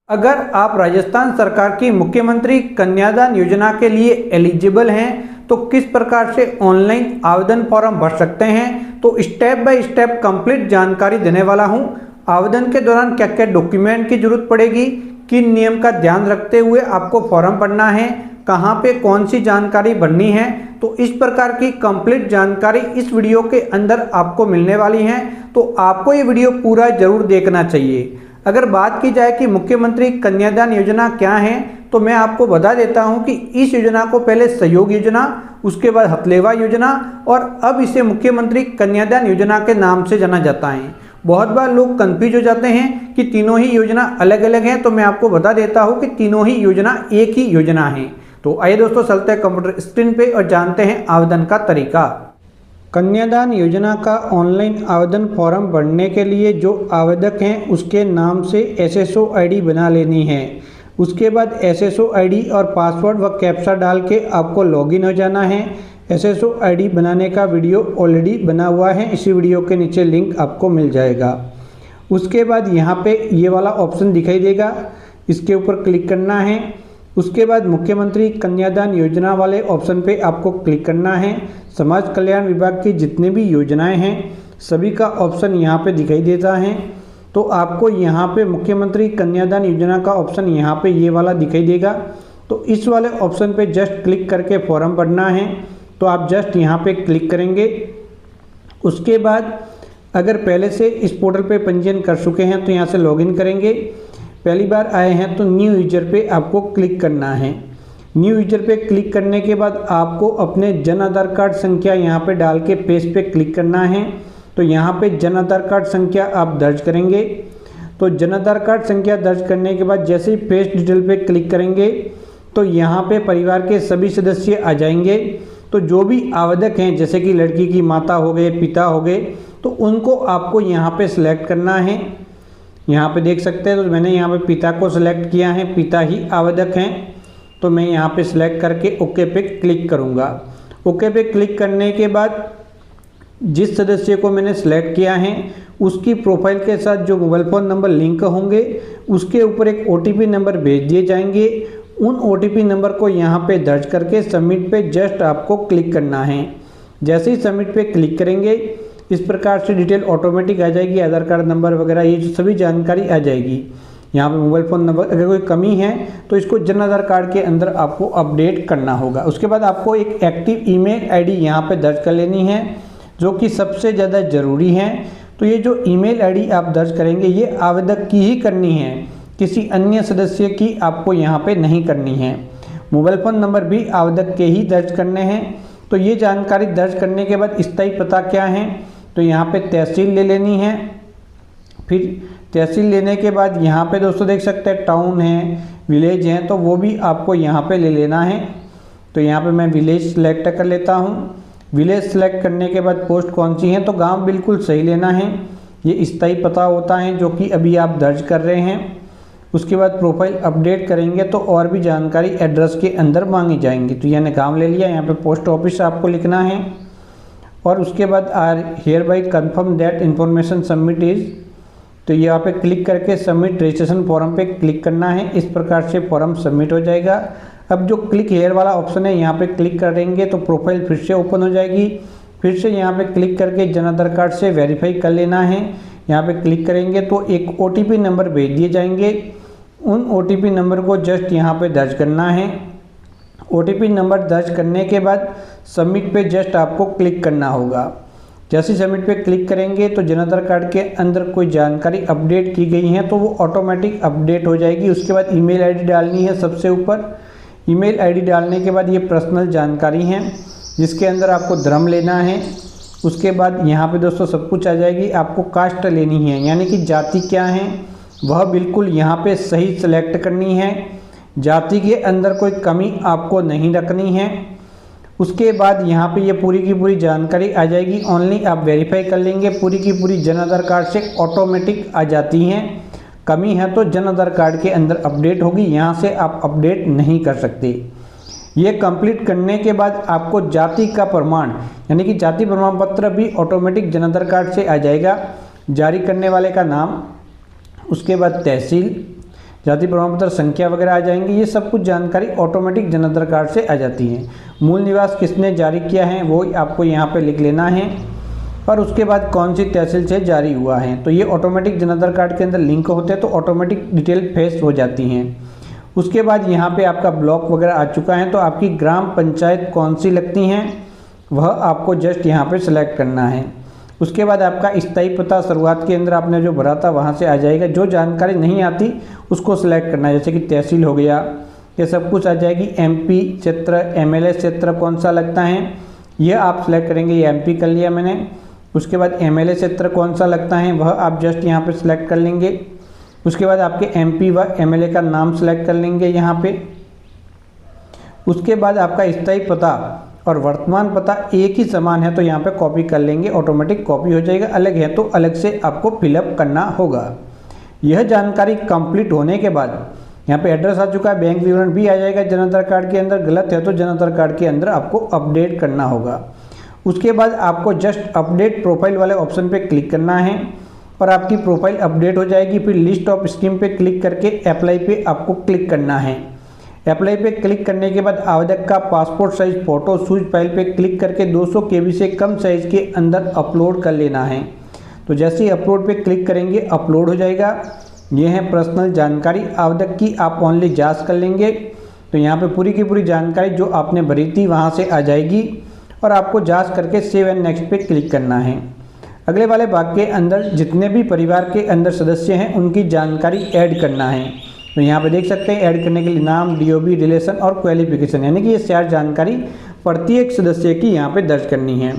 अगर आप राजस्थान सरकार की मुख्यमंत्री कन्यादान योजना के लिए एलिजिबल हैं तो किस प्रकार से ऑनलाइन आवेदन फॉर्म भर सकते हैं, तो स्टेप बाय स्टेप कंप्लीट जानकारी देने वाला हूं। आवेदन के दौरान क्या क्या डॉक्यूमेंट की जरूरत पड़ेगी, किन नियम का ध्यान रखते हुए आपको फॉर्म भरना है, कहां पे कौन सी जानकारी भरनी है, तो इस प्रकार की कंप्लीट जानकारी इस वीडियो के अंदर आपको मिलने वाली है। तो आपको ये वीडियो पूरा जरूर देखना चाहिए। अगर बात की जाए कि मुख्यमंत्री कन्यादान योजना क्या है, तो मैं आपको बता देता हूं कि इस योजना को पहले सहयोग योजना, उसके बाद हथलेवा योजना और अब इसे मुख्यमंत्री कन्यादान योजना के नाम से जाना जाता है। बहुत बार लोग कंफ्यूज हो जाते हैं कि तीनों ही योजना अलग अलग हैं, तो मैं आपको बता देता हूं कि तीनों ही योजना एक ही योजना है। तो आइए दोस्तों, चलते हैं कंप्यूटर स्क्रीन पे और जानते हैं आवेदन का तरीका। कन्यादान योजना का ऑनलाइन आवेदन फॉर्म भरने के लिए जो आवेदक हैं उसके नाम से SSO ID बना लेनी है। उसके बाद SSO ID और पासवर्ड व कैप्चा डाल के आपको लॉगिन हो जाना है। SSO ID बनाने का वीडियो ऑलरेडी बना हुआ है, इसी वीडियो के नीचे लिंक आपको मिल जाएगा। उसके बाद यहाँ पे ये वाला ऑप्शन दिखाई देगा, इसके ऊपर क्लिक करना है। उसके बाद मुख्यमंत्री कन्यादान योजना वाले ऑप्शन पे आपको क्लिक करना है। समाज कल्याण विभाग की जितनी भी योजनाएं हैं सभी का ऑप्शन यहाँ पे दिखाई देता है। तो आपको यहाँ पे मुख्यमंत्री कन्यादान योजना का ऑप्शन यहाँ पे ये वाला दिखाई देगा। तो इस वाले ऑप्शन पे जस्ट क्लिक करके फॉर्म भरना है। तो आप जस्ट यहाँ पे क्लिक करेंगे। उसके बाद अगर पहले से इस पोर्टल पे पंजीयन कर चुके हैं तो यहाँ से लॉगिन करेंगे। पहली बार आए हैं तो न्यू यूजर पे आपको क्लिक करना है। न्यू यूजर पे क्लिक करने के बाद आपको अपने जन आधार कार्ड संख्या यहाँ पे डाल के पेज पे क्लिक करना है। तो यहाँ पे जन आधार कार्ड संख्या आप दर्ज करेंगे। तो जन आधार कार्ड संख्या दर्ज करने के बाद जैसे ही पेज डिटेल पे क्लिक करेंगे तो यहाँ पे परिवार के सभी सदस्य आ जाएंगे। तो जो भी आवेदक हैं जैसे कि लड़की की माता हो गए, पिता हो गए, तो उनको आपको यहाँ पे सिलेक्ट करना है। यहाँ पे देख सकते हैं, तो मैंने यहाँ पे पिता को सिलेक्ट किया है, पिता ही आवेदक हैं। तो मैं यहाँ पे सिलेक्ट करके ओके पे क्लिक करूँगा। ओके पे क्लिक करने के बाद जिस सदस्य को मैंने सिलेक्ट किया है उसकी प्रोफाइल के साथ जो मोबाइल फ़ोन नंबर लिंक होंगे उसके ऊपर एक OTP नंबर भेज दिए जाएंगे। उन OTP नंबर को यहाँ पे दर्ज करके सबमिट पे जस्ट आपको क्लिक करना है। जैसे ही सबमिट पे क्लिक करेंगे इस प्रकार से डिटेल ऑटोमेटिक आ जाएगी, आधार कार्ड नंबर वगैरह ये जो सभी जानकारी आ जाएगी। यहाँ पे मोबाइल फ़ोन नंबर, अगर कोई कमी है तो इसको जन आधार कार्ड के अंदर आपको अपडेट करना होगा। उसके बाद आपको एक एक्टिव ईमेल ID यहाँ पे दर्ज कर लेनी है जो कि सबसे ज़्यादा ज़रूरी है। तो ये जो ईमेल ID आप दर्ज करेंगे ये आवेदक की ही करनी है, किसी अन्य सदस्य की आपको यहाँ पे नहीं करनी है। मोबाइल फ़ोन नंबर भी आवेदक के ही दर्ज करने हैं। तो ये जानकारी दर्ज करने के बाद स्थायी पता क्या है, तो यहाँ पे तहसील ले लेनी है। फिर तहसील लेने के बाद यहाँ पे दोस्तों देख सकते हैं टाउन है, विलेज है, तो वो भी आपको यहाँ पे ले लेना है। तो यहाँ पे मैं विलेज सेलेक्ट कर लेता हूँ। विलेज सेलेक्ट करने के बाद पोस्ट कौन सी है, तो गांव बिल्कुल सही लेना है। ये स्थायी पता होता है जो कि अभी आप दर्ज कर रहे हैं। उसके बाद प्रोफाइल अपडेट करेंगे तो और भी जानकारी एड्रेस के अंदर मांगी जाएंगी। तो यानी गाँव ले लिया, यहाँ पर पोस्ट ऑफिस आपको लिखना है। और उसके बाद are hereby confirm that information submit is, तो यहाँ पे क्लिक करके सबमिट रजिस्ट्रेशन फॉर्म पे क्लिक करना है। इस प्रकार से फॉर्म सबमिट हो जाएगा। अब जो क्लिक हेयर वाला ऑप्शन है यहाँ पे क्लिक करेंगे तो प्रोफाइल फिर से ओपन हो जाएगी। फिर से यहाँ पे क्लिक करके जन आधार कार्ड से वेरीफाई कर लेना है। यहाँ पे क्लिक करेंगे तो एक OTP नंबर भेज दिए जाएंगे। उन OTP नंबर को जस्ट यहाँ पे दर्ज करना है। OTP नंबर दर्ज करने के बाद सबमिट पे जस्ट आपको क्लिक करना होगा। जैसे सबमिट पे क्लिक करेंगे तो जन आधार कार्ड के अंदर कोई जानकारी अपडेट की गई है तो वो ऑटोमेटिक अपडेट हो जाएगी। उसके बाद ईमेल ID डालनी है सबसे ऊपर। ईमेल ID डालने के बाद ये पर्सनल जानकारी है जिसके अंदर आपको धर्म लेना है। उसके बाद यहाँ पे दोस्तों सब कुछ आ जाएगी। आपको कास्ट लेनी है, यानी कि जाति क्या है वह बिल्कुल यहाँ पे सही सेलेक्ट करनी है। जाति के अंदर कोई कमी आपको नहीं रखनी है। उसके बाद यहाँ पे ये पूरी की पूरी जानकारी आ जाएगी। ओनली आप वेरीफाई कर लेंगे, पूरी की पूरी जन आधार कार्ड से ऑटोमेटिक आ जाती हैं। कमी है तो जन आधार कार्ड के अंदर अपडेट होगी, यहाँ से आप अपडेट नहीं कर सकते। ये कंप्लीट करने के बाद आपको जाति का प्रमाण यानी कि जाति प्रमाण पत्र भी ऑटोमेटिक जन आधार कार्ड से आ जाएगा। जारी करने वाले का नाम, उसके बाद तहसील, जाति प्रमाण पत्र संख्या वगैरह आ जाएंगी। ये सब कुछ जानकारी ऑटोमेटिक जन आधार कार्ड से आ जाती है। मूल निवास किसने जारी किया है वो आपको यहाँ पे लिख लेना है, और उसके बाद कौन सी तहसील से जारी हुआ है। तो ये ऑटोमेटिक जन आधार कार्ड के अंदर लिंक होते हैं, तो ऑटोमेटिक डिटेल फेस हो जाती हैं। उसके बाद यहाँ पे आपका ब्लॉक वगैरह आ चुका है, तो आपकी ग्राम पंचायत कौन सी लगती हैं वह आपको जस्ट यहाँ पे सिलेक्ट करना है। उसके बाद आपका स्थायी पता शुरुआत के अंदर आपने जो भरा था वहाँ से आ जाएगा। जो जानकारी नहीं आती उसको सिलेक्ट करना है, जैसे कि तहसील हो गया, ये सब कुछ आ जाएगी। एमपी क्षेत्र, एमएलए क्षेत्र कौन सा लगता है ये आप सिलेक्ट करेंगे, ये एमपी कर लिया मैंने। उसके बाद एमएलए क्षेत्र कौन सा लगता है वह आप जस्ट यहाँ पे सिलेक्ट कर लेंगे। उसके बाद आपके एमपी व एमएलए का नाम सिलेक्ट कर लेंगे यहाँ पे। उसके बाद आपका स्थायी पता और वर्तमान पता एक ही समान है तो यहाँ पे कॉपी कर लेंगे, ऑटोमेटिक कॉपी हो जाएगा। अलग है तो अलग से आपको फिलअप करना होगा। यह जानकारी कंप्लीट होने के बाद यहाँ पे एड्रेस आ चुका है, बैंक विवरण भी आ जाएगा जन आधार कार्ड के अंदर। गलत है तो जन आधार कार्ड के अंदर आपको अपडेट करना होगा। उसके बाद आपको जस्ट अपडेट प्रोफाइल वाले ऑप्शन पे क्लिक करना है और आपकी प्रोफाइल अपडेट हो जाएगी। फिर लिस्ट ऑफ स्कीम पे क्लिक करके अप्लाई पे आपको क्लिक करना है। अप्लाई पे क्लिक करने के बाद आवेदक का पासपोर्ट साइज फोटो सूज फाइल पे क्लिक करके 200 KB से कम साइज के अंदर अपलोड कर लेना है। तो जैसे ही अपलोड पे क्लिक करेंगे अपलोड हो जाएगा। ये है पर्सनल जानकारी आवेदक की, आप ओनली जांच कर लेंगे। तो यहाँ पे पूरी की पूरी जानकारी जो आपने भरी थी वहाँ से आ जाएगी और आपको जांच करके सेव एंड नेक्स्ट पे क्लिक करना है। अगले वाले भाग के अंदर जितने भी परिवार के अंदर सदस्य हैं उनकी जानकारी ऐड करना है। तो यहाँ पे देख सकते हैं ऐड करने के लिए नाम, डीओबी, रिलेशन और क्वालिफिकेशन, यानी कि ये 4 जानकारी प्रत्येक सदस्य की यहाँ पे दर्ज करनी है।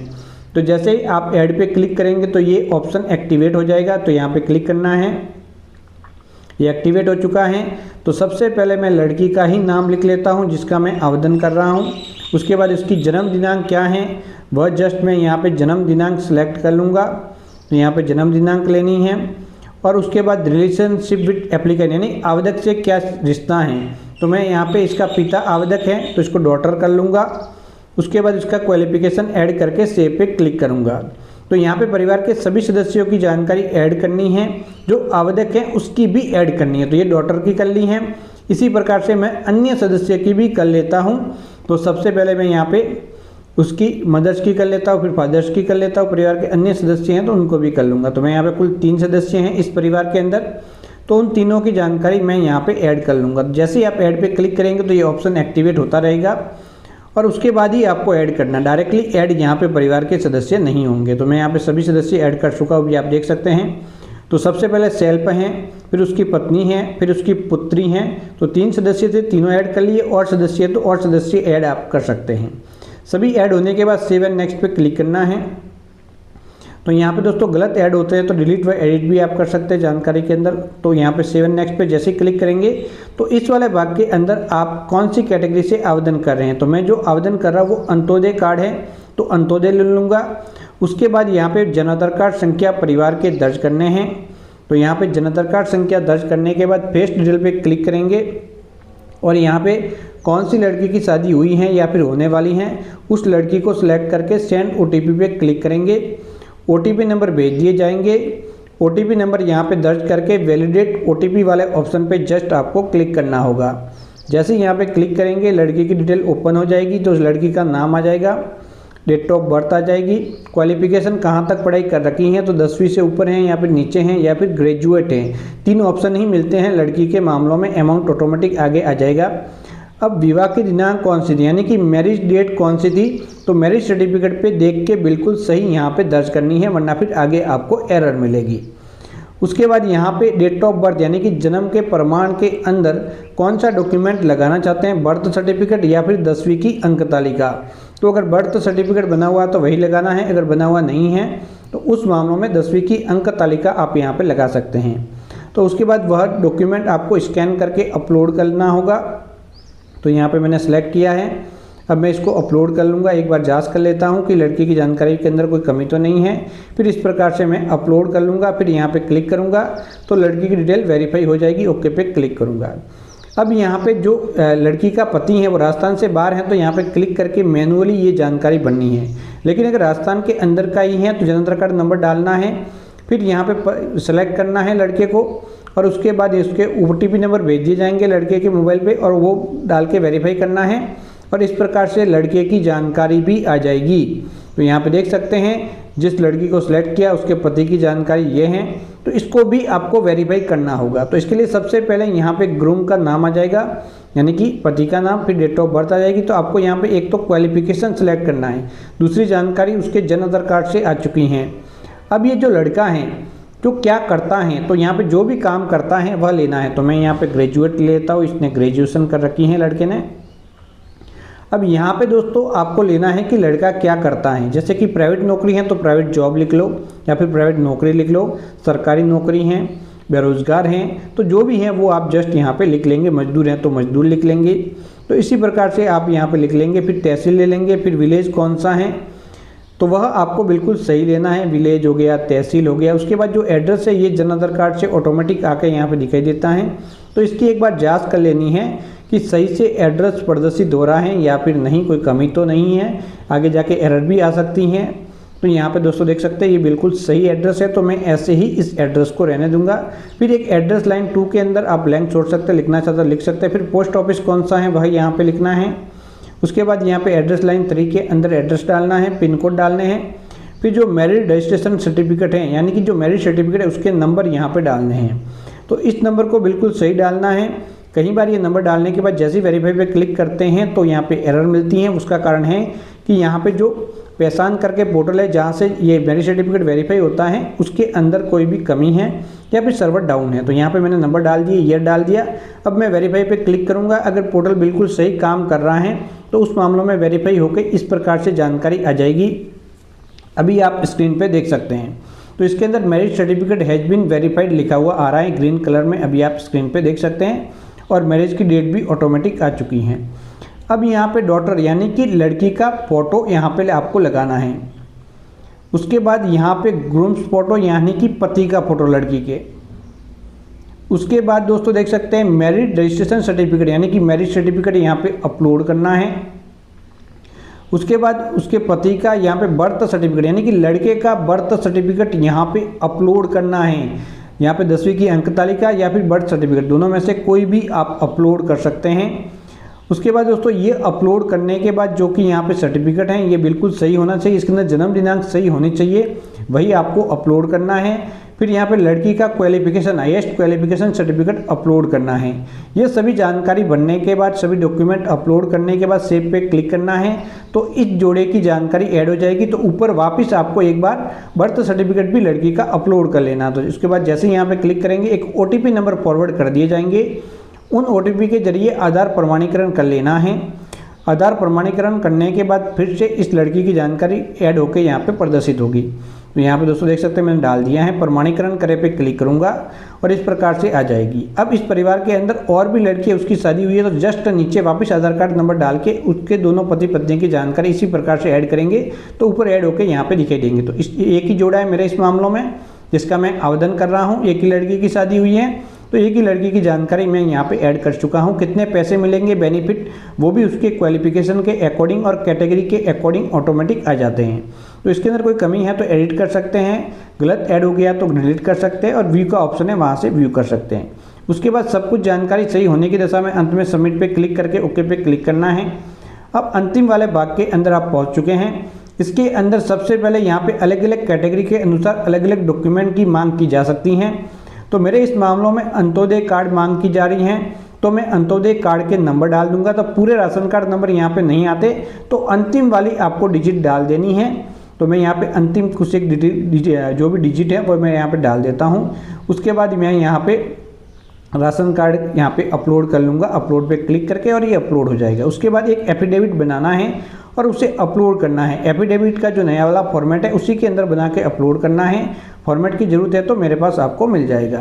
तो जैसे ही आप ऐड पे क्लिक करेंगे तो ये ऑप्शन एक्टिवेट हो जाएगा। तो यहाँ पे क्लिक करना है, ये एक्टिवेट हो चुका है। तो सबसे पहले मैं लड़की का ही नाम लिख लेता हूँ जिसका मैं आवेदन कर रहा हूँ। उसके बाद उसकी जन्म दिनांक क्या है वह जस्ट मैं यहाँ पे जन्म दिनांक सेलेक्ट कर लूँगा। तो यहाँ पे जन्म दिनांक लेनी है और उसके बाद रिलेशनशिप विद एप्लीकेंट, यानी आवेदक से क्या रिश्ता है। तो मैं यहाँ पे इसका पिता आवेदक है तो इसको डॉटर कर लूँगा। उसके बाद इसका क्वालिफिकेशन ऐड करके सेव पे क्लिक करूँगा। तो यहाँ पे परिवार के सभी सदस्यों की जानकारी ऐड करनी है, जो आवेदक है उसकी भी ऐड करनी है। तो ये डॉटर की कर ली है। इसी प्रकार से मैं अन्य सदस्य की भी कर लेता हूँ। तो सबसे पहले मैं यहाँ पे उसकी मदर्स की कर लेता हूँ, फिर फादर्स की कर लेता हूँ। परिवार के अन्य सदस्य हैं तो उनको भी कर लूँगा। तो मैं यहाँ पे कुल 3 सदस्य हैं इस परिवार के अंदर, तो उन तीनों की जानकारी मैं यहाँ पे ऐड कर लूँगा। जैसे ही आप ऐड पे क्लिक करेंगे तो ये ऑप्शन एक्टिवेट होता रहेगा और उसके बाद ही आपको ऐड करना। डायरेक्टली ऐड यहाँ पे परिवार के सदस्य नहीं होंगे। तो मैं यहाँ पे सभी सदस्य ऐड कर चुका हूँ, भी आप देख सकते हैं। तो सबसे पहले सेल्फ हैं, फिर उसकी पत्नी है, फिर उसकी पुत्री हैं। तो 3 सदस्य थे, तीनों ऐड कर लिए। और सदस्य तो और सदस्य ऐड आप कर सकते हैं। सभी ऐड होने के बाद सेव एंड नेक्स्ट पे क्लिक करना है। तो यहाँ पे दोस्तों गलत ऐड होते हैं तो डिलीट व एडिट भी आप कर सकते हैं जानकारी के अंदर। तो यहाँ पे सेव एंड नेक्स्ट पे जैसे क्लिक करेंगे तो इस वाले भाग के अंदर आप कौन सी कैटेगरी से आवेदन कर रहे हैं। तो मैं जो आवेदन कर रहा हूँ वो अंत्योदय कार्ड है तो अंत्योदय ले लूँगा। उसके बाद यहाँ पे जन आधार कार्ड संख्या परिवार के दर्ज करने हैं। तो यहाँ पे जन आधार कार्ड संख्या दर्ज करने के बाद पेस्ट डिटेल पे क्लिक करेंगे और यहाँ पे कौन सी लड़की की शादी हुई है या फिर होने वाली है उस लड़की को सिलेक्ट करके सेंड OTP पे क्लिक करेंगे। OTP नंबर भेज दिए जाएंगे। OTP नंबर यहाँ पे दर्ज करके वैलिडेट OTP वाले ऑप्शन पे जस्ट आपको क्लिक करना होगा। जैसे यहाँ पे क्लिक करेंगे लड़की की डिटेल ओपन हो जाएगी। तो उस लड़की का नाम आ जाएगा, डेट ऑफ बर्थ आ जाएगी, क्वालिफिकेशन कहाँ तक पढ़ाई कर रखी है तो 10वीं से ऊपर हैं या फिर नीचे हैं या फिर ग्रेजुएट हैं। 3 ऑप्शन ही मिलते हैं लड़की के मामलों में। अमाउंट ऑटोमेटिक आगे आ जाएगा। अब विवाह की दिनांक कौन सी थी, यानी कि मैरिज डेट कौन सी थी, तो मैरिज सर्टिफिकेट पे देख के बिल्कुल सही यहाँ पे दर्ज करनी है, वरना फिर आगे आपको एरर मिलेगी। उसके बाद यहाँ पे डेट ऑफ बर्थ यानी कि जन्म के प्रमाण के अंदर कौन सा डॉक्यूमेंट लगाना चाहते हैं, बर्थ सर्टिफिकेट या फिर 10वीं की अंक तालिका। तो अगर बर्थ सर्टिफिकेट बना हुआ है तो वही लगाना है, अगर बना हुआ नहीं है तो उस मामलों में 10वीं की अंक तालिका आप यहाँ पे लगा सकते हैं। तो उसके बाद वह डॉक्यूमेंट आपको स्कैन करके अपलोड करना होगा। तो यहाँ पे मैंने सेलेक्ट किया है। अब मैं इसको अपलोड कर लूँगा। एक बार जांच कर लेता हूँ कि लड़की की जानकारी के अंदर कोई कमी तो नहीं है। फिर इस प्रकार से मैं अपलोड कर लूँगा। फिर यहाँ पे क्लिक करूँगा तो लड़की की डिटेल वेरीफाई हो जाएगी। ओके पे क्लिक करूँगा। अब यहाँ पे जो लड़की का पति है वो राजस्थान से बाहर है तो यहाँ पे क्लिक करके मैनुअली ये जानकारी भरनी है। लेकिन अगर राजस्थान के अंदर का ही है तो जन आधार कार्ड नंबर डालना है। फिर यहाँ पे सेलेक्ट करना है लड़के को और उसके बाद इसके OTP नंबर भेज दिए जाएंगे लड़के के मोबाइल पे और वो डाल के वेरीफाई करना है और इस प्रकार से लड़के की जानकारी भी आ जाएगी। तो यहाँ पे देख सकते हैं जिस लड़की को सिलेक्ट किया उसके पति की जानकारी ये है, तो इसको भी आपको वेरीफाई करना होगा। तो इसके लिए सबसे पहले यहाँ पे ग्रूम का नाम आ जाएगा, यानी कि पति का नाम, फिर डेट ऑफ बर्थ आ जाएगी। तो आपको यहाँ पे एक तो क्वालिफिकेशन सिलेक्ट करना है, दूसरी जानकारी उसके जन्म आधार कार्ड से आ चुकी हैं। अब ये जो लड़का है जो क्या करता है, तो यहाँ पे जो भी काम करता है वह लेना है। तो मैं यहाँ पे ग्रेजुएट लेता हूँ, इसने ग्रेजुएशन कर रखी है लड़के ने। अब यहाँ पे दोस्तों आपको लेना है कि लड़का क्या करता है, जैसे कि प्राइवेट नौकरी है तो प्राइवेट जॉब लिख लो या फिर प्राइवेट नौकरी लिख लो, सरकारी नौकरी है, बेरोजगार हैं तो जो भी हैं वो आप जस्ट यहाँ पे लिख लेंगे, मजदूर हैं तो मजदूर लिख लेंगे। तो इसी प्रकार से आप यहाँ पे लिख लेंगे, फिर तहसील ले लेंगे, फिर विलेज कौन सा है तो वह आपको बिल्कुल सही लेना है, विलेज हो गया, तहसील हो गया। उसके बाद जो एड्रेस है ये जन आधार कार्ड से ऑटोमेटिक आके यहाँ पे दिखाई देता है, तो इसकी एक बार जांच कर लेनी है कि सही से एड्रेस प्रदर्शित हो रहा है या फिर नहीं, कोई कमी तो नहीं है, आगे जाके एरर भी आ सकती हैं। तो यहाँ पे दोस्तों देख सकते हैं ये बिल्कुल सही एड्रेस है, तो मैं ऐसे ही इस एड्रेस को रहने दूंगा। फिर एक एड्रेस लाइन 2 के अंदर आप ब्लैंक छोड़ सकते हैं, लिखना चाहते लिख सकते हैं। फिर पोस्ट ऑफिस कौन सा है वह यहाँ पे लिखना है। उसके बाद यहाँ पे एड्रेस लाइन 3 के अंदर एड्रेस डालना है, पिन कोड डालने हैं। फिर जो मैरिज रजिस्ट्रेशन सर्टिफिकेट है, यानी कि जो मैरिज सर्टिफिकेट है उसके नंबर यहाँ पे डालने हैं। तो इस नंबर को बिल्कुल सही डालना है। कई बार ये नंबर डालने के बाद जैसे ही वेरीफाई पे क्लिक करते हैं तो यहाँ पे एरर मिलती है। उसका कारण है कि यहाँ पे जो पहचान करके पोर्टल है जहाँ से ये मैरिज सर्टिफिकेट वेरीफाई होता है उसके अंदर कोई भी कमी है या फिर सर्वर डाउन है। तो यहाँ पे मैंने नंबर डाल दिए, ईयर डाल दिया। अब मैं वेरीफाई पे क्लिक करूँगा, अगर पोर्टल बिल्कुल सही काम कर रहा है तो उस मामलों में वेरीफाई होकर इस प्रकार से जानकारी आ जाएगी। अभी आप स्क्रीन पे देख सकते हैं, तो इसके अंदर marriage certificate has been verified लिखा हुआ आ रहा है ग्रीन कलर में, अभी आप स्क्रीन पे देख सकते हैं, और मैरिज की डेट भी ऑटोमेटिक आ चुकी है। अब यहाँ पे डॉटर यानी कि लड़की का फोटो यहाँ पे आपको लगाना है। उसके बाद यहाँ पे ग्रूम्स फोटो यानी कि पति का फोटो लड़की के। उसके बाद दोस्तों देख सकते हैं मैरिज रजिस्ट्रेशन सर्टिफिकेट यानी कि मैरिज सर्टिफिकेट यहाँ पे अपलोड करना है। उसके बाद उसके पति का यहाँ पे बर्थ सर्टिफिकेट यानी कि लड़के का बर्थ सर्टिफिकेट यहाँ पे अपलोड करना है। यहाँ पे 10वीं की अंक तालिका या फिर बर्थ सर्टिफिकेट दोनों में से कोई भी आप अपलोड कर सकते हैं। उसके बाद दोस्तों ये अपलोड करने के बाद जो कि यहाँ पे सर्टिफिकेट हैं ये बिल्कुल सही होना चाहिए, इसके अंदर जन्म दिनांक सही होनी चाहिए, वही आपको अपलोड करना है। फिर यहाँ पे लड़की का qualification highest qualification certificate upload करना है। ये सभी जानकारी बनने के बाद, सभी डॉक्यूमेंट अपलोड करने के बाद सेव पे क्लिक करना है, तो इस जोड़े की जानकारी ऐड हो जाएगी। तो ऊपर वापस आपको एक बार बर्थ सर्टिफिकेट भी लड़की का अपलोड कर लेना। तो उसके बाद जैसे ही यहाँ पे क्लिक करेंगे एक OTP नंबर फॉरवर्ड कर दिए जाएंगे, उन OTP के जरिए आधार प्रमाणीकरण कर लेना है। आधार प्रमाणीकरण करने के बाद फिर से इस लड़की की जानकारी ऐड होकर यहाँ पे प्रदर्शित होगी। तो यहाँ पे दोस्तों देख सकते हैं मैंने डाल दिया है, प्रमाणीकरण करे पे क्लिक करूँगा और इस प्रकार से आ जाएगी। अब इस परिवार के अंदर और भी लड़की है, उसकी शादी हुई है, तो जस्ट नीचे वापस आधार कार्ड नंबर डाल के उसके दोनों पति पत्नी की जानकारी इसी प्रकार से ऐड करेंगे, तो ऊपर ऐड होकर यहाँ पे दिखाई देंगे। तो इस एक ही जोड़ा है मेरे इस मामलों में जिसका मैं आवेदन कर रहा हूँ, एक ही लड़की की शादी हुई है, तो एक ही लड़की की जानकारी मैं यहाँ पे ऐड कर चुका हूँ। कितने पैसे मिलेंगे बेनिफिट वो भी उसके क्वालिफिकेशन के अकॉर्डिंग और कैटेगरी के अकॉर्डिंग ऑटोमेटिक आ जाते हैं। तो इसके अंदर कोई कमी है तो एडिट कर सकते हैं, गलत ऐड हो गया तो डिलीट कर सकते हैं, और व्यू का ऑप्शन है वहाँ से व्यू कर सकते हैं। उसके बाद सब कुछ जानकारी सही होने की दशा में अंत में सबमिट पे क्लिक करके ओके पे क्लिक करना है। अब अंतिम वाले भाग के अंदर आप पहुँच चुके हैं। इसके अंदर सबसे पहले यहाँ पे अलग अलग कैटेगरी के अनुसार अलग अलग डॉक्यूमेंट की मांग की जा सकती हैं। तो मेरे इस मामलों में अंत्योदय कार्ड मांग की जा रही हैं, तो मैं अंत्योदय कार्ड के नंबर डाल दूंगा। तो पूरे राशन कार्ड नंबर यहाँ पे नहीं आते, तो अंतिम वाली आपको डिजिट डाल देनी है। तो मैं यहाँ पे अंतिम कुछ एक जो भी डिजिट है वो मैं यहाँ पे डाल देता हूँ। उसके बाद मैं यहाँ पे राशन कार्ड यहाँ पे अपलोड कर लूँगा, अपलोड पे क्लिक करके, और ये अपलोड हो जाएगा। उसके बाद एक एफिडेविट बनाना है और उसे अपलोड करना है। एफिडेविट का जो नया वाला फॉर्मेट है उसी के अंदर बना के अपलोड करना है। फॉर्मेट की ज़रूरत है तो मेरे पास आपको मिल जाएगा।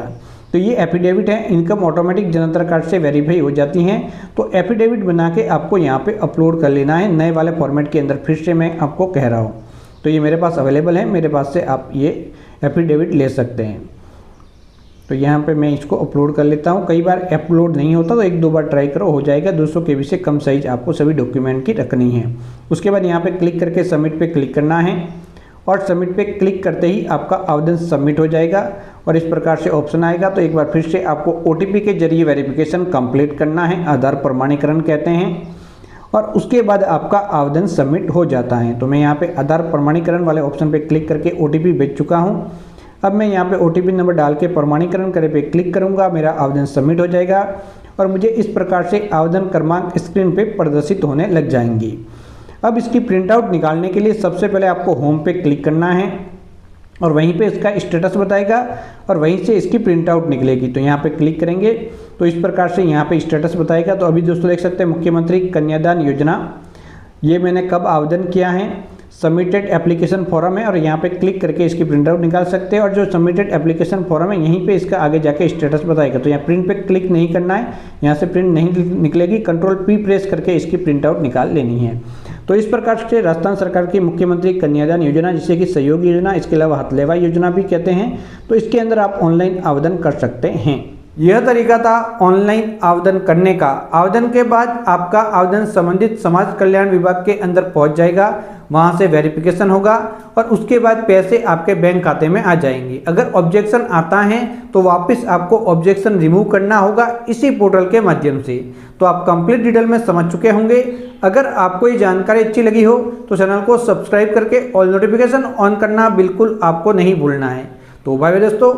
तो ये एफिडेविट है, income automatic Jan Aadhaar card से वेरीफाई हो जाती हैं। तो एफिडेविट बना के आपको यहाँ पे अपलोड कर लेना है नए वाले फॉर्मेट के अंदर। फिर से मैं आपको कह रहा हूँ, तो ये मेरे पास अवेलेबल है, मेरे पास से आप ये एफिडेविट ले सकते हैं। तो यहाँ पे मैं इसको अपलोड कर लेता हूँ। कई बार अपलोड नहीं होता तो 1-2 बार ट्राई करो, हो जाएगा। 200 KB से कम साइज आपको सभी डॉक्यूमेंट की रखनी है। उसके बाद यहाँ पे क्लिक करके सबमिट पे क्लिक करना है, और सबमिट पे क्लिक करते ही आपका आवेदन सबमिट हो जाएगा। और इस प्रकार से ऑप्शन आएगा। तो एक बार फिर से आपको OTP के जरिए वेरिफिकेशन कंप्लीट करना है, आधार प्रमाणीकरण कहते हैं, और उसके बाद आपका आवेदन सबमिट हो जाता है। तो मैं यहाँ पे आधार प्रमाणीकरण वाले ऑप्शन पे क्लिक करके OTP भेज चुका हूँ। अब मैं यहाँ पे OTP नंबर डाल के प्रमाणीकरण करे पे क्लिक करूँगा, मेरा आवेदन सबमिट हो जाएगा और मुझे इस प्रकार से आवेदन क्रमांक स्क्रीन पे प्रदर्शित होने लग जाएंगी। अब इसकी प्रिंट आउट निकालने के लिए सबसे पहले आपको होम पे क्लिक करना है और वहीं पे इसका स्टेटस बताएगा और वहीं से इसकी प्रिंट आउट निकलेगी। तो यहाँ पे क्लिक करेंगे तो इस प्रकार से यहाँ पे स्टेटस बताएगा। तो अभी दोस्तों देख सकते हैं मुख्यमंत्री कन्यादान योजना, ये मैंने कब आवेदन किया है, सबमिटेड एप्लीकेशन फॉर्म है और यहाँ पे क्लिक करके इसकी प्रिंट आउट निकाल सकते हैं। और जो सबमिटेड एप्लीकेशन फॉर्म है यहीं पे इसका आगे जाके स्टेटस बताएगा। तो यहाँ प्रिंट पे क्लिक नहीं करना है, यहाँ से प्रिंट नहीं निकलेगी, कंट्रोल P प्रेस करके इसकी प्रिंट आउट निकाल लेनी है। तो इस प्रकार से राजस्थान सरकार की मुख्यमंत्री कन्यादान योजना, जिसे कि सहयोग योजना, इसके अलावा हथलेवा योजना भी कहते हैं, तो इसके अंदर आप ऑनलाइन आवेदन कर सकते हैं। यह तरीका था ऑनलाइन आवेदन करने का। आवेदन के बाद आपका आवेदन संबंधित समाज कल्याण विभाग के अंदर पहुंच जाएगा, वहां से वेरिफिकेशन होगा और उसके बाद पैसे आपके बैंक खाते में आ जाएंगे। अगर ऑब्जेक्शन आता है तो वापस आपको ऑब्जेक्शन रिमूव करना होगा इसी पोर्टल के माध्यम से। तो आप कंप्लीट डिटेल में समझ चुके होंगे। अगर आपको ये जानकारी अच्छी लगी हो तो चैनल को सब्सक्राइब करके ऑल नोटिफिकेशन ऑन करना बिल्कुल आपको नहीं भूलना है। तो बाय बाय दोस्तों।